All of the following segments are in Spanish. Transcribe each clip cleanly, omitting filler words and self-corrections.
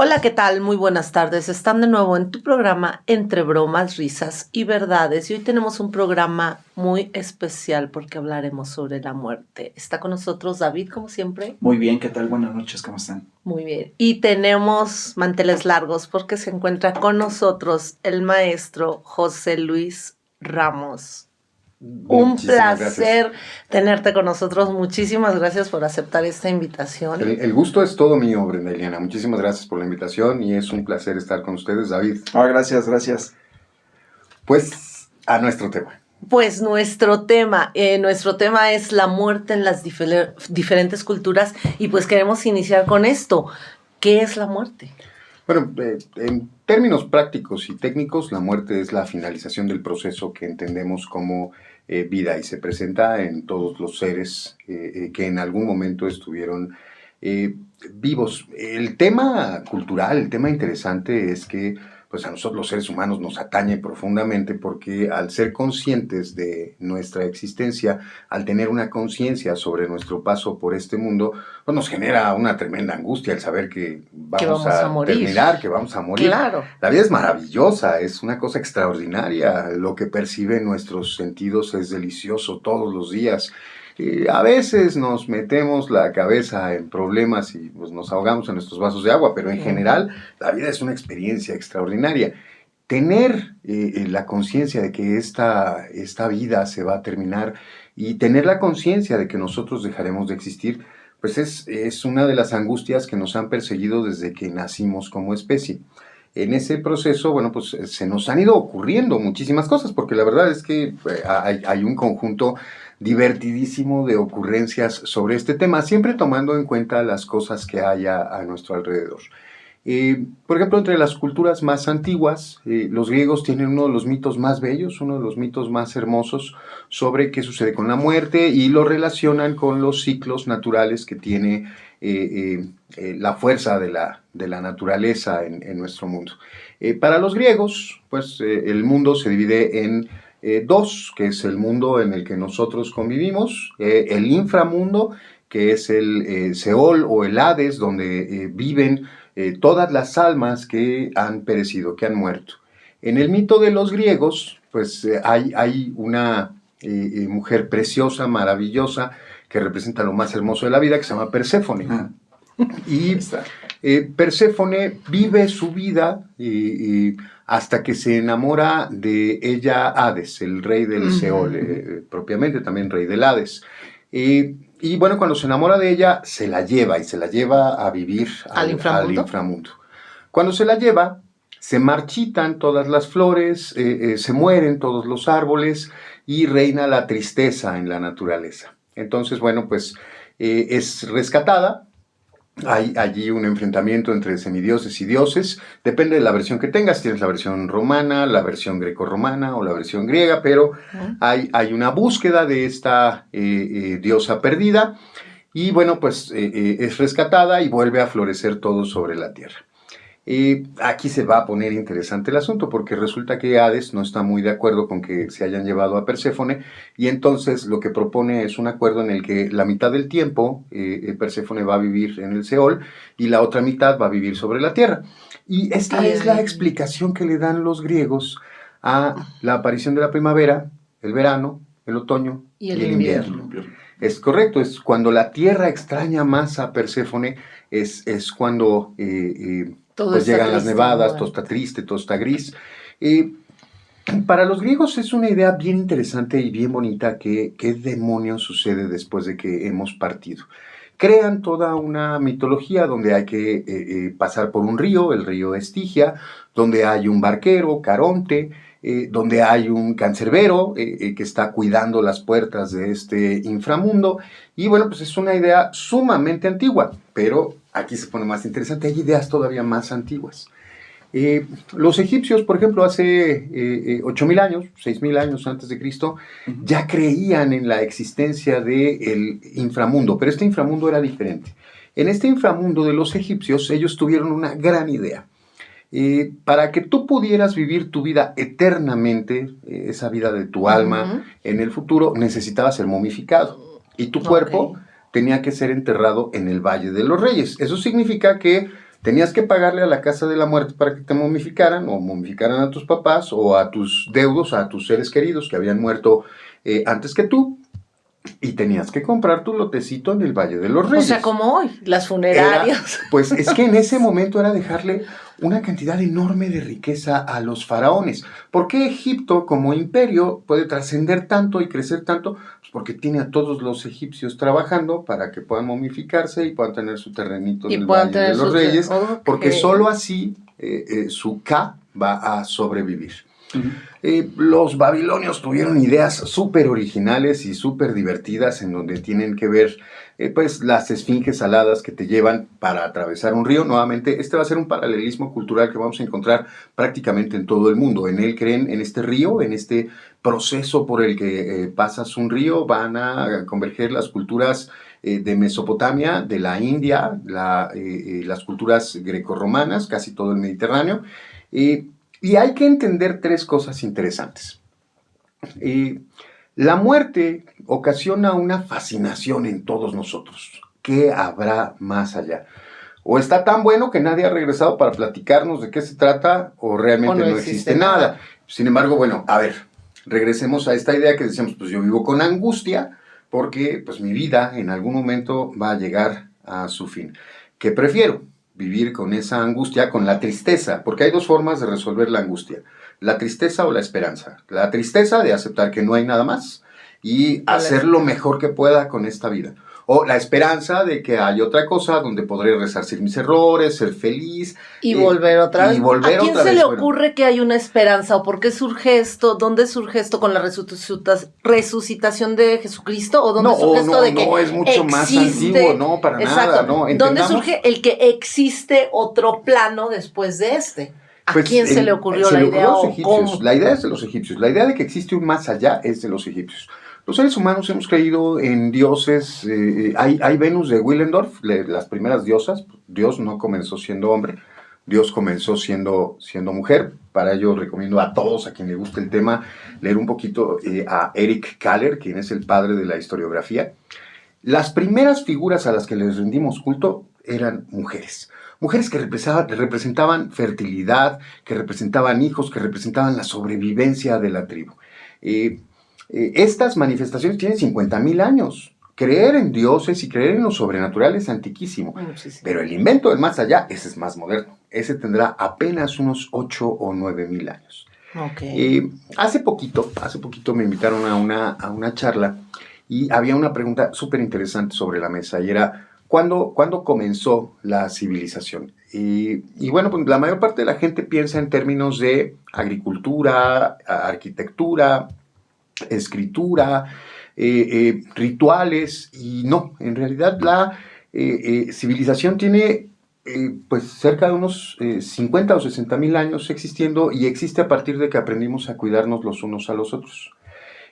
Hola, ¿qué tal? Muy buenas tardes. Están de nuevo en tu programa Entre Bromas, Risas y Verdades. Y hoy tenemos un programa muy especial porque hablaremos sobre la muerte. Está con nosotros David, como siempre. Muy bien, ¿qué tal? Buenas noches, ¿cómo están? Muy bien. Y tenemos manteles largos porque se encuentra con nosotros el maestro José Luis Ramos. Un placer tenerte con nosotros. Muchísimas gracias por aceptar esta invitación. El gusto es todo mío, Brenda Eliana. Muchísimas gracias por la invitación y es un placer estar con ustedes, David. Gracias. Pues a nuestro tema. Pues nuestro tema es la muerte en las diferentes culturas y pues queremos iniciar con esto. ¿Qué es la muerte? Bueno, en términos prácticos y técnicos, la muerte es la finalización del proceso que entendemos como vida y se presenta en todos los seres que en algún momento estuvieron vivos. El tema cultural, el tema interesante es que pues a nosotros los seres humanos nos atañe profundamente porque al ser conscientes de nuestra existencia, al tener una conciencia sobre nuestro paso por este mundo, pues nos genera una tremenda angustia el saber que vamos a terminar, que vamos a morir. Claro. La vida es maravillosa, es una cosa extraordinaria, lo que perciben nuestros sentidos es delicioso todos los días. A veces nos metemos la cabeza en problemas y pues, nos ahogamos en nuestros vasos de agua, pero en general la vida es una experiencia extraordinaria. Tener la conciencia de que esta vida se va a terminar y tener la conciencia de que nosotros dejaremos de existir, pues es una de las angustias que nos han perseguido desde que nacimos como especie. En ese proceso, bueno, pues se nos han ido ocurriendo muchísimas cosas, porque la verdad es que hay un conjunto divertidísimo de ocurrencias sobre este tema, siempre tomando en cuenta las cosas que haya a nuestro alrededor. Por ejemplo, entre las culturas más antiguas, los griegos tienen uno de los mitos más bellos, uno de los mitos más hermosos sobre qué sucede con la muerte y lo relacionan con los ciclos naturales que tiene la fuerza de la naturaleza en nuestro mundo. Para los griegos, pues el mundo se divide en dos, que es el mundo en el que nosotros convivimos, el inframundo, que es el Seol o el Hades, donde viven todas las almas que han perecido, que han muerto. En el mito de los griegos, pues hay una mujer preciosa, maravillosa, que representa lo más hermoso de la vida, que se llama Perséfone. Y Perséfone vive su vida hasta que se enamora de ella Hades, el rey del Seol, propiamente también rey del Hades. Y bueno, cuando se enamora de ella, se la lleva a vivir al inframundo. Cuando se la lleva, se marchitan todas las flores, se mueren todos los árboles y reina la tristeza en la naturaleza. Entonces, bueno, pues es rescatada. Hay allí un enfrentamiento entre semidioses y dioses, depende de la versión que tengas, tienes la versión romana, la versión grecorromana o la versión griega, pero hay una búsqueda de esta diosa perdida y bueno, pues es rescatada y vuelve a florecer todo sobre la tierra. Aquí se va a poner interesante el asunto porque resulta que Hades no está muy de acuerdo con que se hayan llevado a Perséfone y entonces lo que propone es un acuerdo en el que la mitad del tiempo Perséfone va a vivir en el Seol y la otra mitad va a vivir sobre la tierra. Y esta es la explicación que le dan los griegos a la aparición de la primavera, el verano, el otoño y el invierno. Es correcto, es cuando la tierra extraña más a Perséfone, es cuando pues llegan las nevadas, todo está triste, todo está gris. Para los griegos es una idea bien interesante y bien bonita qué demonios sucede después de que hemos partido. Crean toda una mitología donde hay que pasar por un río, el río Estigia, donde hay un barquero, Caronte, donde hay un cancerbero que está cuidando las puertas de este inframundo. Y bueno, pues es una idea sumamente antigua, pero aquí se pone más interesante, hay ideas todavía más antiguas. Los egipcios, por ejemplo, hace 8.000 años, 6.000 años antes de Cristo, ya creían en la existencia del inframundo, pero este inframundo era diferente. En este inframundo de los egipcios, ellos tuvieron una gran idea. Para que tú pudieras vivir tu vida eternamente, esa vida de tu alma en el futuro, necesitabas ser momificado. Y tu cuerpo tenía que ser enterrado en el Valle de los Reyes. Eso significa que tenías que pagarle a la casa de la muerte para que te momificaran, o momificaran a tus papás, o a tus deudos, a tus seres queridos que habían muerto antes que tú, y tenías que comprar tu lotecito en el Valle de los Reyes. O sea, como hoy, las funerarias. Pues es que en ese momento era dejarle una cantidad enorme de riqueza a los faraones. ¿Por qué Egipto como imperio puede trascender tanto y crecer tanto? Pues porque tiene a todos los egipcios trabajando para que puedan momificarse y puedan tener su terrenito en el Valle de los Reyes, porque solo así su Ka va a sobrevivir. Los babilonios tuvieron ideas súper originales y súper divertidas en donde tienen que ver pues las esfinges aladas que te llevan para atravesar un río. Nuevamente, este va a ser un paralelismo cultural que vamos a encontrar prácticamente en todo el mundo. En él creen, en este río, en este proceso por el que pasas un río, van a converger las culturas de Mesopotamia, de la India, las culturas grecorromanas, casi todo el Mediterráneo. Y hay que entender tres cosas interesantes. La muerte ocasiona una fascinación en todos nosotros. ¿Qué habrá más allá? O está tan bueno que nadie ha regresado para platicarnos de qué se trata, o realmente no existe nada. Sin embargo, bueno, a ver, regresemos a esta idea que decíamos, pues yo vivo con angustia porque pues mi vida en algún momento va a llegar a su fin. ¿Qué prefiero? Vivir con esa angustia, con la tristeza, porque hay dos formas de resolver la angustia, la tristeza o la esperanza. La tristeza de aceptar que no hay nada más y hacer lo mejor que pueda con esta vida. O la esperanza de que hay otra cosa donde podré resarcir mis errores, ser feliz. Y volver otra vez. ¿A quién se le ocurre que hay una esperanza? ¿O por qué surge esto? ¿Dónde surge esto con la resucitación de Jesucristo? ¿O dónde surge esto de que no, es mucho más antiguo, no, para nada. No, ¿dónde surge el que existe otro plano después de este? ¿A quién se le ocurrió la idea? La idea es de los egipcios. La idea de que existe un más allá es de los egipcios. Los seres humanos hemos creído en dioses. Hay Venus de Willendorf, las primeras diosas. Dios no comenzó siendo hombre, Dios comenzó siendo mujer. Para ello recomiendo a todos, a quien le guste el tema, leer un poquito a Eric Kahler, quien es el padre de la historiografía. Las primeras figuras a las que les rendimos culto eran mujeres. Mujeres que representaban fertilidad, que representaban hijos, que representaban la sobrevivencia de la tribu. Estas manifestaciones tienen 50,000 años. Creer en dioses y creer en lo sobrenatural es antiquísimo. Sí. Pero el invento del más allá, ese es más moderno. Ese tendrá apenas unos 8 o 9,000 años. Okay. Hace poquito me invitaron a una charla y había una pregunta súper interesante sobre la mesa y era, ¿cuándo comenzó la civilización? Y bueno, pues la mayor parte de la gente piensa en términos de agricultura, arquitectura, escritura, rituales, y no, en realidad la civilización tiene pues cerca de unos 50 o 60,000 años existiendo, y existe a partir de que aprendimos a cuidarnos los unos a los otros.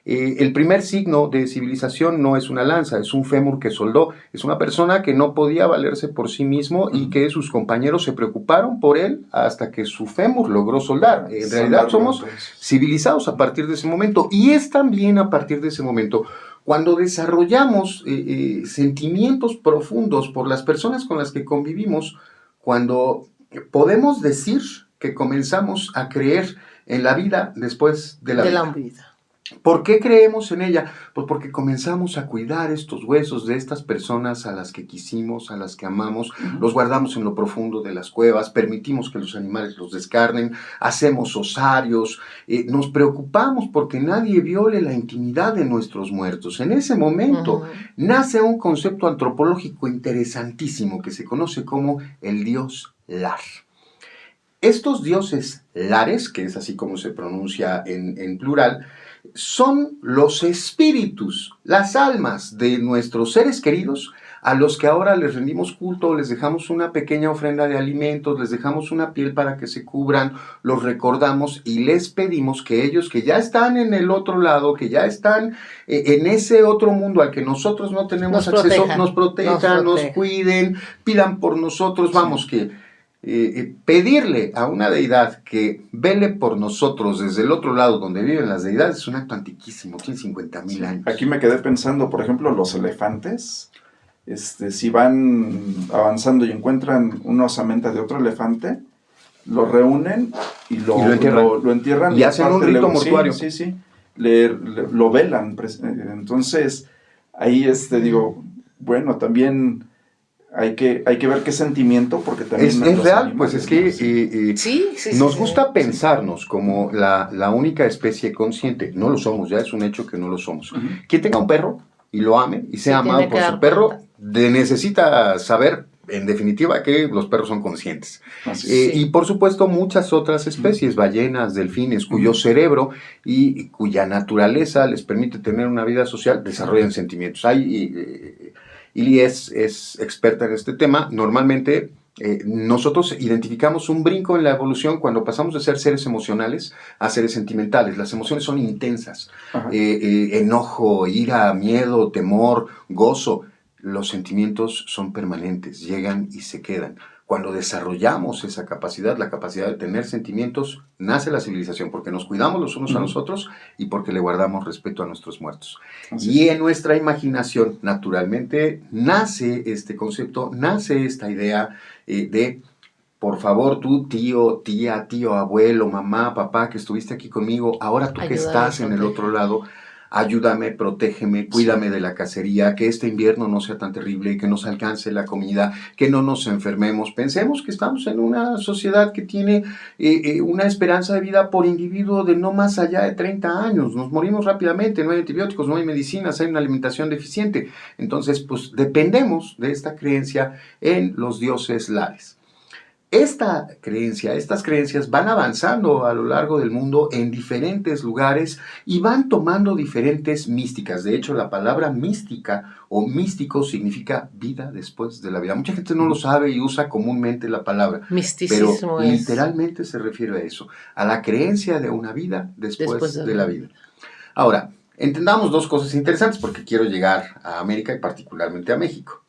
El primer signo de civilización no es una lanza, es un fémur que soldó. Es una persona que no podía valerse por sí mismo y que sus compañeros se preocuparon por él hasta que su fémur logró soldar. En realidad somos civilizados a partir de ese momento, y es también a partir de ese momento cuando desarrollamos sentimientos profundos por las personas con las que convivimos, cuando podemos decir que comenzamos a creer en la vida después de la vida. ¿Por qué creemos en ella? Pues porque comenzamos a cuidar estos huesos de estas personas a las que quisimos, a las que amamos, los guardamos en lo profundo de las cuevas, permitimos que los animales los descarnen, hacemos osarios, nos preocupamos porque nadie viole la intimidad de nuestros muertos. En ese momento nace un concepto antropológico interesantísimo que se conoce como el dios Lar. Estos dioses lares, que es así como se pronuncia en plural, son los espíritus, las almas de nuestros seres queridos, a los que ahora les rendimos culto, les dejamos una pequeña ofrenda de alimentos, les dejamos una piel para que se cubran, los recordamos y les pedimos que ellos, que ya están en el otro lado, que ya están en ese otro mundo al que nosotros no tenemos acceso, nos protejan, nos cuiden, pidan por nosotros, vamos, que pedirle a una deidad que vele por nosotros desde el otro lado donde viven las deidades es un acto antiquísimo, tiene 50,000 años. Aquí me quedé pensando, por ejemplo, los elefantes si van avanzando y encuentran una osamenta de otro elefante, lo reúnen y lo entierran. Y hacen un rito mortuario. Sí. Lo velan. Entonces, ahí digo, bueno, también hay que ver qué sentimiento, porque también es real, pues es que nos gusta sí. pensarnos como la única especie consciente. No lo somos, ya es un hecho que no lo somos. Uh-huh. Quien tenga un perro y lo ame y sea amado por su perro, cuenta. Necesita saber, en definitiva, que los perros son conscientes. Y por supuesto muchas otras especies, ballenas, delfines, cuyo cerebro y cuya naturaleza les permite tener una vida social, desarrollan sentimientos. Ili es experta en este tema. Normalmente nosotros identificamos un brinco en la evolución cuando pasamos de ser seres emocionales a seres sentimentales. Las emociones son intensas. Enojo, ira, miedo, temor, gozo. Los sentimientos son permanentes, llegan y se quedan. Cuando desarrollamos esa capacidad, la capacidad de tener sentimientos, nace la civilización, porque nos cuidamos los unos a los otros y porque le guardamos respeto a nuestros muertos. Y en nuestra imaginación, naturalmente, nace este concepto, nace esta idea de, por favor, tú, tío, tía, tío, abuelo, mamá, papá, que estuviste aquí conmigo, ahora tú que estás en el otro lado, ayúdame, protégeme, cuídame de la cacería, que este invierno no sea tan terrible, que nos alcance la comida, que no nos enfermemos. Pensemos que estamos en una sociedad que tiene una esperanza de vida por individuo de no más allá de 30 años. Nos morimos rápidamente, no hay antibióticos, no hay medicinas, hay una alimentación deficiente. Entonces, pues dependemos de esta creencia en los dioses lares. Estas creencias van avanzando a lo largo del mundo en diferentes lugares y van tomando diferentes místicas. De hecho, la palabra mística o místico significa vida después de la vida. Mucha gente no lo sabe y usa comúnmente la palabra, misticismo, pero literalmente se refiere a eso, a la creencia de una vida después de la vida. Ahora, entendamos dos cosas interesantes porque quiero llegar a América y particularmente a México.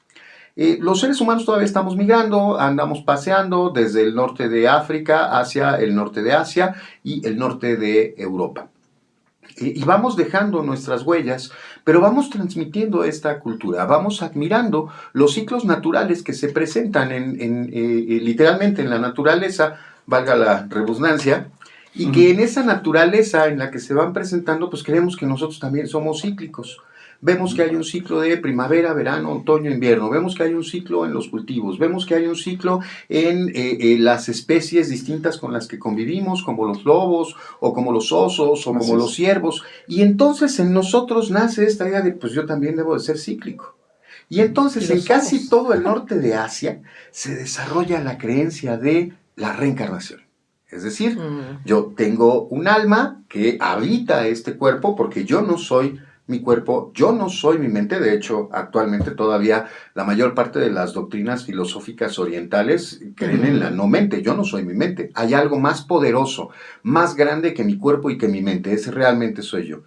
Los seres humanos todavía estamos migrando, andamos paseando desde el norte de África hacia el norte de Asia y el norte de Europa. Y vamos dejando nuestras huellas, pero vamos transmitiendo esta cultura, vamos admirando los ciclos naturales que se presentan literalmente en la naturaleza, valga la redundancia, y que en esa naturaleza en la que se van presentando, pues creemos que nosotros también somos cíclicos. Vemos que hay un ciclo de primavera, verano, otoño, invierno. Vemos que hay un ciclo en los cultivos. Vemos que hay un ciclo en las especies distintas con las que convivimos, como los lobos, o como los osos, o como los ciervos. Y entonces en nosotros nace esta idea de, pues yo también debo de ser cíclico. Y entonces en casi todo el norte de Asia se desarrolla la creencia de la reencarnación. Es decir, yo tengo un alma que habita este cuerpo porque yo no soy mi cuerpo, yo no soy mi mente. De hecho, actualmente todavía la mayor parte de las doctrinas filosóficas orientales creen en la no mente. Yo no soy mi mente. Hay algo más poderoso, más grande que mi cuerpo y que mi mente. Ese realmente soy yo.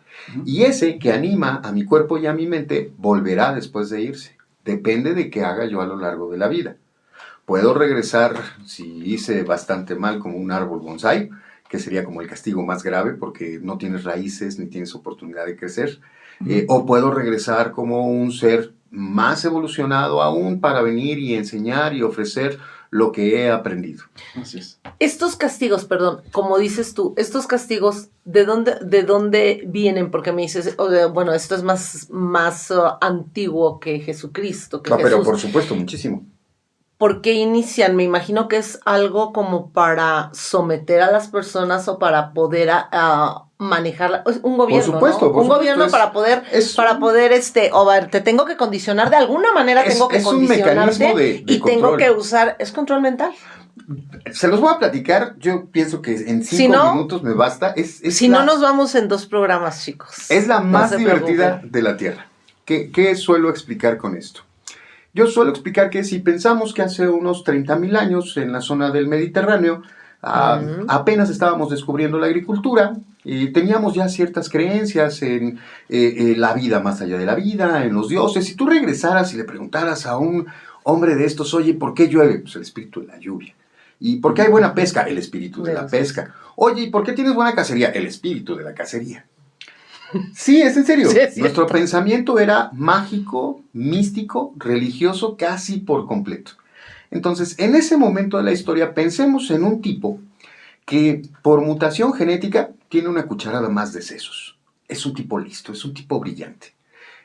Y ese que anima a mi cuerpo y a mi mente volverá después de irse. Depende de qué haga yo a lo largo de la vida. Puedo regresar si hice bastante mal como un árbol bonsái, que sería como el castigo más grave porque no tienes raíces ni tienes oportunidad de crecer. O puedo regresar como un ser más evolucionado aún para venir y enseñar y ofrecer lo que he aprendido. Así es. Estos castigos, perdón, como dices tú, estos castigos, ¿de dónde vienen? Porque me dices, bueno, esto es más antiguo que Jesucristo. Que Pero por supuesto, muchísimo. ¿Por qué inician? Me imagino que es algo como para someter a las personas o para poder manejar un gobierno, por supuesto, ¿no? Un gobierno para poder, te tengo que condicionar de alguna manera, tengo que condicionarte un mecanismo de y control. tengo que usar, es control mental. Se los voy a platicar, yo pienso que en 5 minutos me basta. No nos vamos en 2 programas, chicos. Es la más divertida de la Tierra. ¿Qué suelo explicar con esto? Yo suelo explicar que si pensamos que hace unos 30,000 años en la zona del Mediterráneo apenas estábamos descubriendo la agricultura y teníamos ya ciertas creencias en la vida más allá de la vida, en los dioses. Si tú regresaras y le preguntaras a un hombre de estos, oye, ¿por qué llueve? Pues el espíritu de la lluvia. ¿Y por qué hay buena pesca? El espíritu de la pesca. Oye, ¿y por qué tienes buena cacería? El espíritu de la cacería. Sí, es en serio. Sí, es cierto. Nuestro pensamiento era mágico, místico, religioso, casi por completo. Entonces, en ese momento de la historia, pensemos en un tipo que por mutación genética tiene una cucharada más de sesos. Es un tipo listo, es un tipo brillante.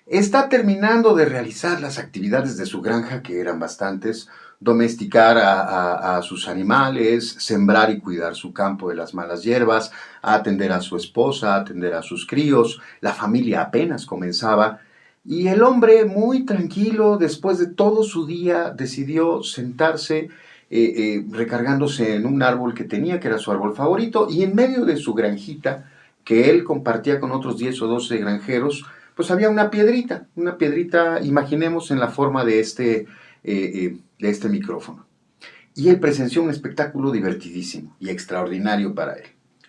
Está terminando de realizar las actividades de su granja, que eran bastantes: domesticar a sus animales, sembrar y cuidar su campo de las malas hierbas, atender a su esposa, atender a sus críos. La familia apenas comenzaba. Y el hombre, muy tranquilo, después de todo su día, decidió sentarse, recargándose en un árbol que tenía, que era su árbol favorito, y en medio de su granjita, que él compartía con otros 10 o 12 granjeros, pues había una piedrita, imaginemos, en la forma de este micrófono. Y él presenció un espectáculo divertidísimo y extraordinario para él.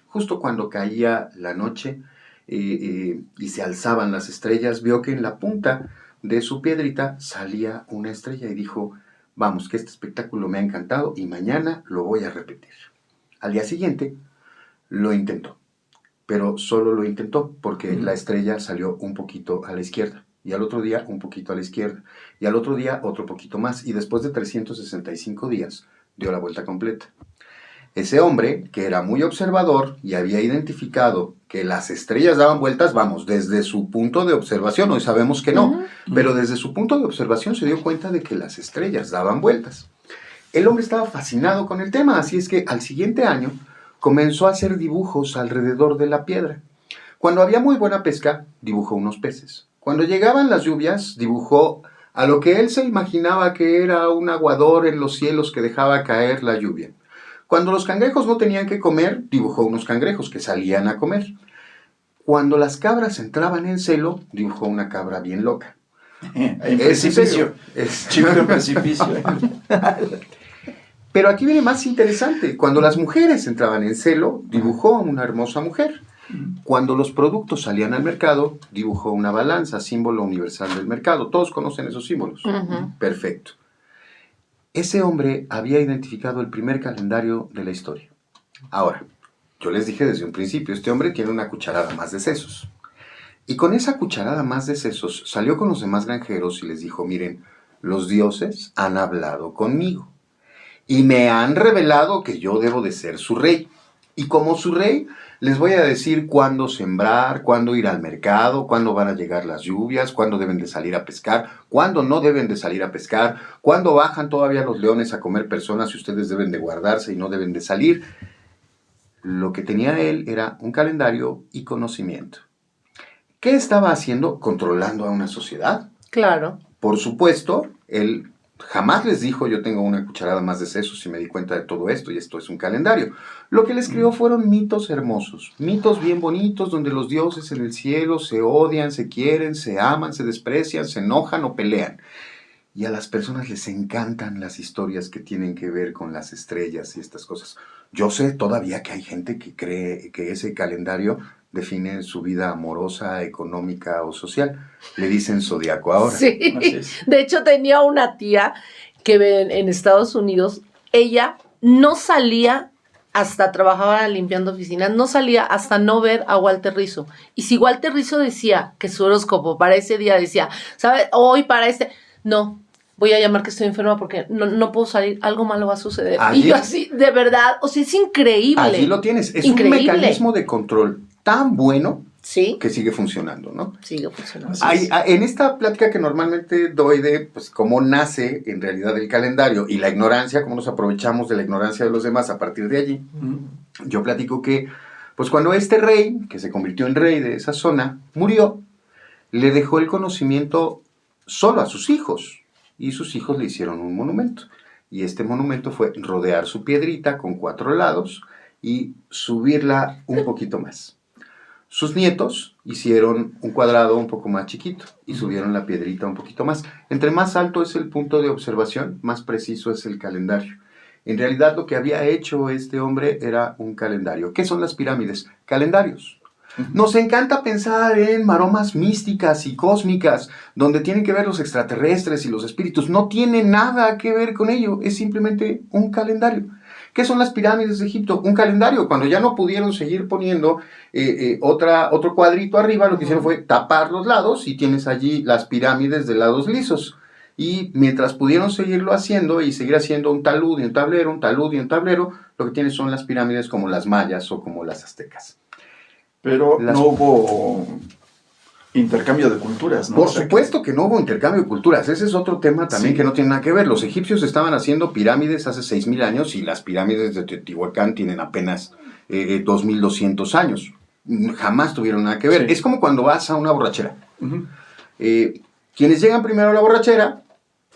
Justo cuando caía la noche y se alzaban las estrellas, vio que en la punta de su piedrita salía una estrella y dijo: vamos, que este espectáculo me ha encantado y mañana lo voy a repetir. Al día siguiente lo intentó, pero solo lo intentó porque la estrella salió un poquito a la izquierda, y al otro día un poquito a la izquierda, y al otro día otro poquito más, y después de 365 días dio la vuelta completa. Ese hombre, que era muy observador y había identificado que las estrellas daban vueltas, vamos, desde su punto de observación, hoy sabemos que no, pero desde su punto de observación se dio cuenta de que las estrellas daban vueltas. El hombre estaba fascinado con el tema, así es que al siguiente año comenzó a hacer dibujos alrededor de la piedra. Cuando había muy buena pesca, dibujó unos peces. Cuando llegaban las lluvias, dibujó a lo que él se imaginaba que era un aguador en los cielos que dejaba caer la lluvia. Cuando los cangrejos no tenían que comer, dibujó unos cangrejos que salían a comer. Cuando las cabras entraban en celo, dibujó una cabra bien loca. En precipicio. Chico en precipicio. Pero aquí viene más interesante. Cuando las mujeres entraban en celo, dibujó una hermosa mujer. Cuando los productos salían al mercado, dibujó una balanza, símbolo universal del mercado. Todos conocen esos símbolos. Perfecto. Ese hombre había identificado el primer calendario de la historia. Ahora, yo les dije desde un principio, este hombre tiene una cucharada más de sesos. Y con esa cucharada más de sesos salió con los demás granjeros y les dijo: miren, los dioses han hablado conmigo y me han revelado que yo debo de ser su rey. Y como su rey, les voy a decir cuándo sembrar, cuándo ir al mercado, cuándo van a llegar las lluvias, cuándo deben de salir a pescar, cuándo no deben de salir a pescar, cuándo bajan todavía los leones a comer personas y ustedes deben de guardarse y no deben de salir. Lo que tenía él era un calendario y conocimiento. ¿Qué estaba haciendo? Controlando a una sociedad. Claro. Por supuesto, él jamás les dijo: yo tengo una cucharada más de sesos y me di cuenta de todo esto y esto es un calendario. Lo que les escribió fueron mitos hermosos, mitos bien bonitos, donde los dioses en el cielo se odian, se quieren, se aman, se desprecian, se enojan o pelean. Y a las personas les encantan las historias que tienen que ver con las estrellas y estas cosas. Yo sé todavía que hay gente que cree que ese calendario define su vida amorosa, económica o social. Le dicen zodiaco ahora. Sí, de hecho tenía una tía que en Estados Unidos, ella no salía hasta, trabajaba limpiando oficinas, no salía hasta no ver a Walter Rizzo. Y si Walter Rizzo decía que su horóscopo para ese día decía, ¿sabes? Hoy para no, voy a llamar que estoy enferma porque no puedo salir, algo malo va a suceder. Allí, y yo así, de verdad, o sea, es increíble. Allí lo tienes, es increíble. Un mecanismo de control tan bueno, ¿sí?, que sigue funcionando, ¿no? Sigue funcionando. En esta plática que normalmente doy de pues, cómo nace en realidad el calendario y la ignorancia, cómo nos aprovechamos de la ignorancia de los demás a partir de allí, yo platico que pues cuando este rey, que se convirtió en rey de esa zona, murió, le dejó el conocimiento solo a sus hijos, y sus hijos le hicieron un monumento. Y este monumento fue rodear su piedrita con 4 lados y subirla un poquito más. Sus nietos hicieron un cuadrado un poco más chiquito y subieron la piedrita un poquito más. Entre más alto es el punto de observación, más preciso es el calendario. En realidad lo que había hecho este hombre era un calendario. ¿Qué son las pirámides? Calendarios. Nos encanta pensar en maromas místicas y cósmicas, donde tienen que ver los extraterrestres y los espíritus. No tiene nada que ver con ello, es simplemente un calendario. ¿Qué son las pirámides de Egipto? Un calendario. Cuando ya no pudieron seguir poniendo otro cuadrito arriba, lo que hicieron fue tapar los lados y tienes allí las pirámides de lados lisos. Y mientras pudieron seguirlo haciendo y seguir haciendo un talud y un tablero, un talud y un tablero, lo que tienes son las pirámides como las mayas o como las aztecas. Pero no hubo intercambio de culturas, ¿no? Por supuesto que no hubo intercambio de culturas. Ese es otro tema también que no tiene nada que ver. Los egipcios estaban haciendo pirámides hace 6.000 años y las pirámides de Teotihuacán tienen apenas 2.200 años. Jamás tuvieron nada que ver. Sí. Es como cuando vas a una borrachera. Uh-huh. Quienes llegan primero a la borrachera,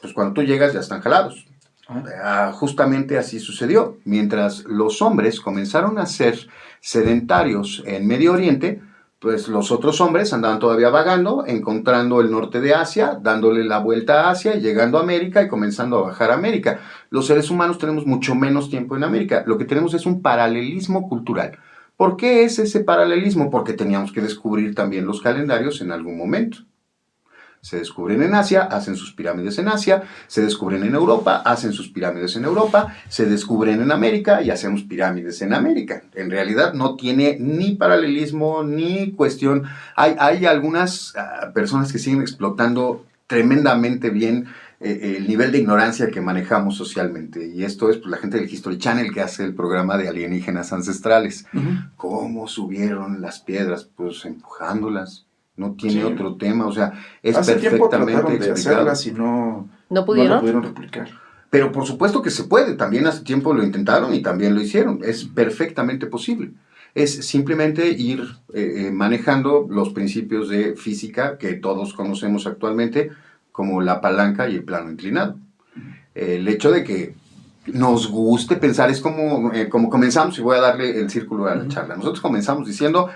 pues cuando tú llegas ya están jalados. Uh-huh. Justamente así sucedió. Mientras los hombres comenzaron a ser sedentarios en Medio Oriente, pues los otros hombres andaban todavía vagando, encontrando el norte de Asia, dándole la vuelta a Asia, llegando a América y comenzando a bajar a América. Los seres humanos tenemos mucho menos tiempo en América. Lo que tenemos es un paralelismo cultural. ¿Por qué es ese paralelismo? Porque teníamos que descubrir también los calendarios en algún momento. Se descubren en Asia, hacen sus pirámides en Asia, se descubren en Europa, hacen sus pirámides en Europa, se descubren en América y hacemos pirámides en América. En realidad no tiene ni paralelismo ni cuestión. Hay algunas personas que siguen explotando tremendamente bien el nivel de ignorancia que manejamos socialmente. Y esto es pues, la gente del History Channel que hace el programa de alienígenas ancestrales. Uh-huh. ¿Cómo subieron las piedras? Pues empujándolas. No tiene otro tema, o sea, es hace perfectamente tiempo trataron de explicado. hacerlas y no pudieron. No lo pudieron replicar. Pero por supuesto que se puede, también hace tiempo lo intentaron y también lo hicieron, es perfectamente posible. Es simplemente ir manejando los principios de física que todos conocemos actualmente, como la palanca y el plano inclinado. El hecho de que nos guste pensar, es como comenzamos, y voy a darle el círculo a la charla. Nosotros comenzamos diciendo,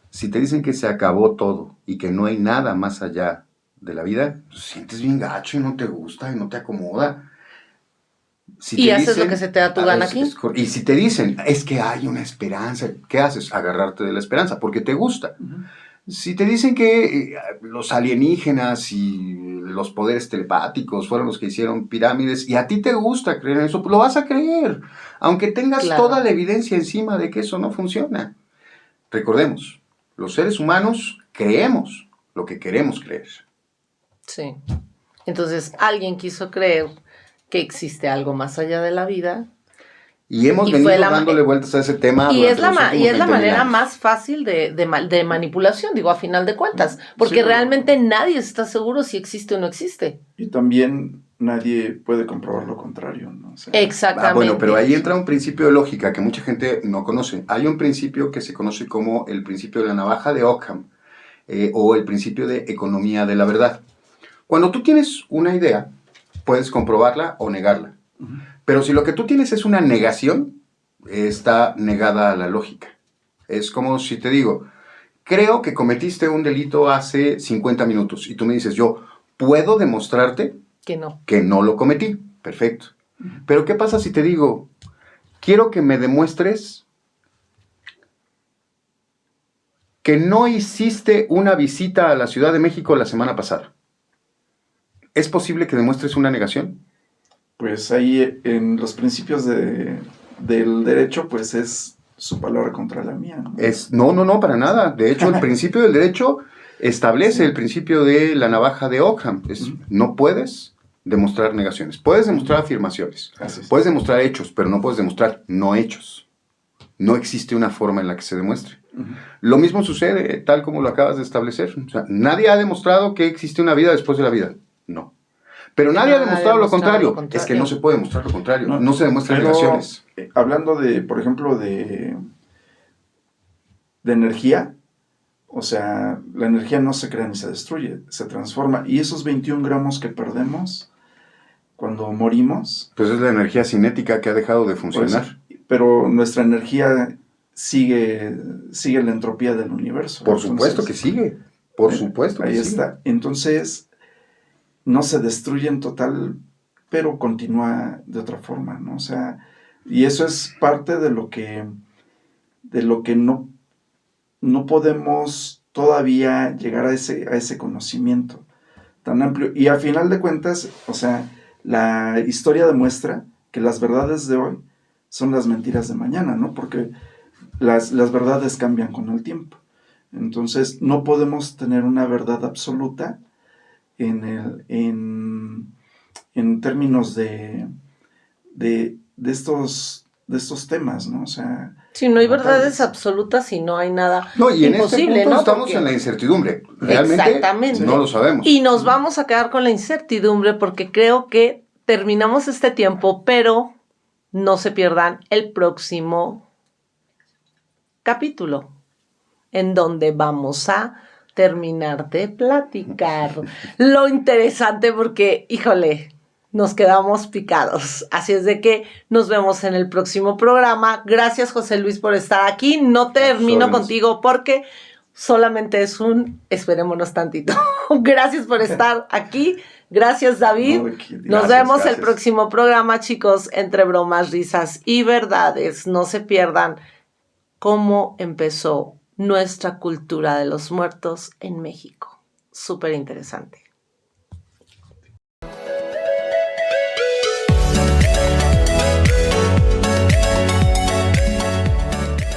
si te dicen que se acabó todo y que no hay nada más allá de la vida, pues sientes bien gacho y no te gusta y no te acomoda. Si y te haces dicen, lo que se te da tu gana aquí. Y si te dicen, es que hay una esperanza, ¿qué haces? Agarrarte de la esperanza, porque te gusta. Uh-huh. Si te dicen que los alienígenas y los poderes telepáticos fueron los que hicieron pirámides y a ti te gusta creer en eso, pues lo vas a creer, aunque tengas toda la evidencia encima de que eso no funciona. Recordemos, los seres humanos creemos lo que queremos creer. Sí. Entonces, alguien quiso creer que existe algo más allá de la vida. Y hemos venido dándole vueltas a ese tema. Y es la manera más fácil de manipulación, digo, a final de cuentas. Porque sí, realmente nadie está seguro si existe o no existe. Y también nadie puede comprobar lo contrario, ¿no? O sea, exactamente. Bueno, pero ahí entra un principio de lógica que mucha gente no conoce. Hay un principio que se conoce como el principio de la navaja de Ockham, o el principio de economía de la verdad. Cuando tú tienes una idea, puedes comprobarla o negarla. Uh-huh. Pero si lo que tú tienes es una negación, está negada a la lógica. Es como si te digo, creo que cometiste un delito hace 50 minutos. Y tú me dices, yo puedo demostrarte que no lo cometí. Perfecto. Pero ¿qué pasa si te digo, quiero que me demuestres que no hiciste una visita a la Ciudad de México la semana pasada? ¿Es posible que demuestres una negación? Pues ahí en los principios del derecho, pues es su palabra contra la mía, ¿no? No, para nada. De hecho, el principio del derecho establece el principio de la navaja de Ockham. No puedes demostrar negaciones. Puedes demostrar afirmaciones. Puedes demostrar hechos, pero no puedes demostrar no hechos. No existe una forma en la que se demuestre. Lo mismo sucede tal como lo acabas de establecer. O sea, nadie ha demostrado que existe una vida después de la vida. No. Pero nadie ha demostrado lo contrario. Es que no se puede demostrar lo contrario. No se demuestran relaciones. Hablando de, por ejemplo, de energía, o sea, la energía no se crea ni se destruye, se transforma. Y esos 21 gramos que perdemos cuando morimos... Pues es la energía cinética que ha dejado de funcionar. Pues, pero nuestra energía sigue la entropía del universo. Por supuesto que sigue. Por supuesto que ahí sigue. Está. Entonces... no se destruye en total, pero continúa de otra forma, ¿no? O sea, y eso es parte de lo que no podemos todavía llegar a ese conocimiento tan amplio. Y a final de cuentas, o sea, la historia demuestra que las verdades de hoy son las mentiras de mañana, ¿no? Porque las verdades cambian con el tiempo. Entonces, no podemos tener una verdad absoluta en términos de estos temas, ¿no? O sea, si no hay verdades absolutas y no hay nada no, y en imposible, este punto ¿no? estamos Porque en la incertidumbre. Realmente exactamente. No lo sabemos. Y nos vamos a quedar con la incertidumbre porque creo que terminamos este tiempo, pero no se pierdan el próximo capítulo, en donde vamos a terminar de platicar lo interesante porque, híjole, nos quedamos picados. Así es de que nos vemos en el próximo programa. Gracias, José Luis, por estar aquí. No termino contigo porque solamente es esperémonos tantito. Gracias por estar aquí. Gracias, David. Nos vemos el próximo programa, chicos, entre bromas, risas y verdades. No se pierdan cómo empezó nuestra cultura de los muertos en México. Súper interesante.